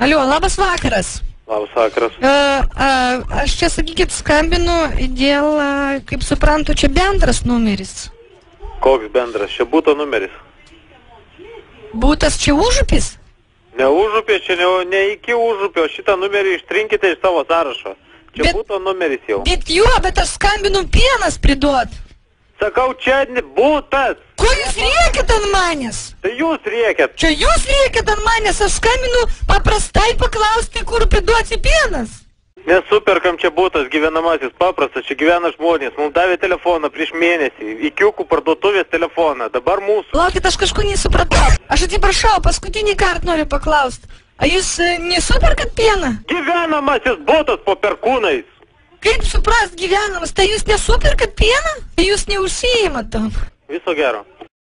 Alio, labas vakaras. Labas vakaras. Aš čia, sakykit, skambinu dėl, kaip suprantu, čia bendras numeris. Koks bendras? Čia būto numeris. Būtas čia Užupis? Ne Užupė, čia ne iki Užupio. Šitą numerį ištrinkite iš savo sąrašo. Čia būto numeris jau. Bet aš skambinu Pienas priduot. Sakau, čia būtas. Ko jūs rėkit ant manęs? Tai jūs rėkit. Čia jūs rėkit ant manęs, aš skambinu paprastai paklausti, kur priduosi Pienas. Nesuperkam čia būtas gyvenamasis, paprastas, čia gyvena žmonės. Mums davė telefoną prieš mėnesį, Ikiukų parduotuvės telefoną, dabar mūsų. Laukit, aš kažko nesupratau. Aš atsiprašau, paskutinį kartą noriu paklausti. A jūs nesuperkat pieną? Gyvenamasis būtas po perkūnais. Kaip suprast gyvenamas, tai jūs nesuperkat pieną? Tai jūs neužsiimat tam. Viso gero.